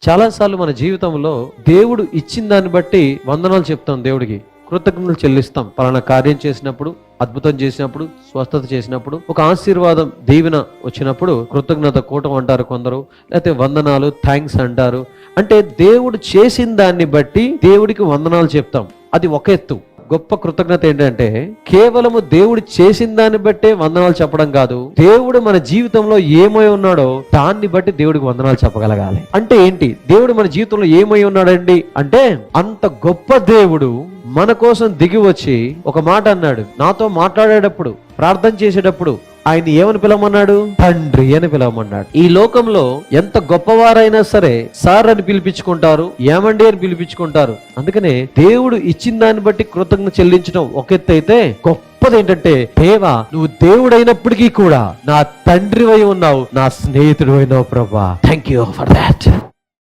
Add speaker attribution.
Speaker 1: చాలాసార్లు మన జీవితంలో దేవుడు ఇచ్చిన దాన్ని బట్టి వందనాలు చెప్తాం, దేవుడికి కృతజ్ఞతలు చెల్లిస్తాం. పలానా కార్యం చేసినప్పుడు, అద్భుతం చేసినప్పుడు, స్వస్థత చేసినప్పుడు, ఒక ఆశీర్వాదం దీవెన వచ్చినప్పుడు కృతజ్ఞత కూటం అంటారు కొందరు, లేకపోతే వందనాలు థ్యాంక్స్ అంటారు. అంటే దేవుడు చేసిన దాన్ని బట్టి దేవుడికి వందనాలు చెప్తాం. అది ఒక ఎత్తు. గొప్ప కృతజ్ఞత ఏంటంటే కేవలము దేవుడు చేసిన దాన్ని బట్టే వందనాలు చెప్పడం కాదు, దేవుడు మన జీవితంలో ఏమై ఉన్నాడో దాన్ని బట్టి దేవుడికి వందనాలు చెప్పగలగాలి. అంటే ఏంటి? దేవుడు మన జీవితంలో ఏమై ఉన్నాడండి అంటే, అంత గొప్ప దేవుడు మన కోసం దిగి వచ్చి ఒక మాట అన్నాడు. నాతో మాట్లాడేటప్పుడు, ప్రార్థన చేసేటప్పుడు ఆయన ఏమని పిలవమన్నాడు? తండ్రి అని పిలవమన్నాడు. ఈ లోకంలో ఎంత గొప్పవారైనా సరే సార్ అని పిలిపించుకుంటారు, ఏమండి అని పిలిపించుకుంటారు. అందుకనే దేవుడు ఇచ్చిన దాన్ని బట్టి కృతజ్ఞత చెల్లించడం ఒక ఎత్తు అయితే, గొప్పది ఏంటంటే, దేవా నువ్వు దేవుడైనప్పటికీ కూడా నా తండ్రి అయి ఉన్నావు, నా స్నేహితుడు అయినావు ప్రభా, థ్యాంక్ యూ ఫర్ దాట్.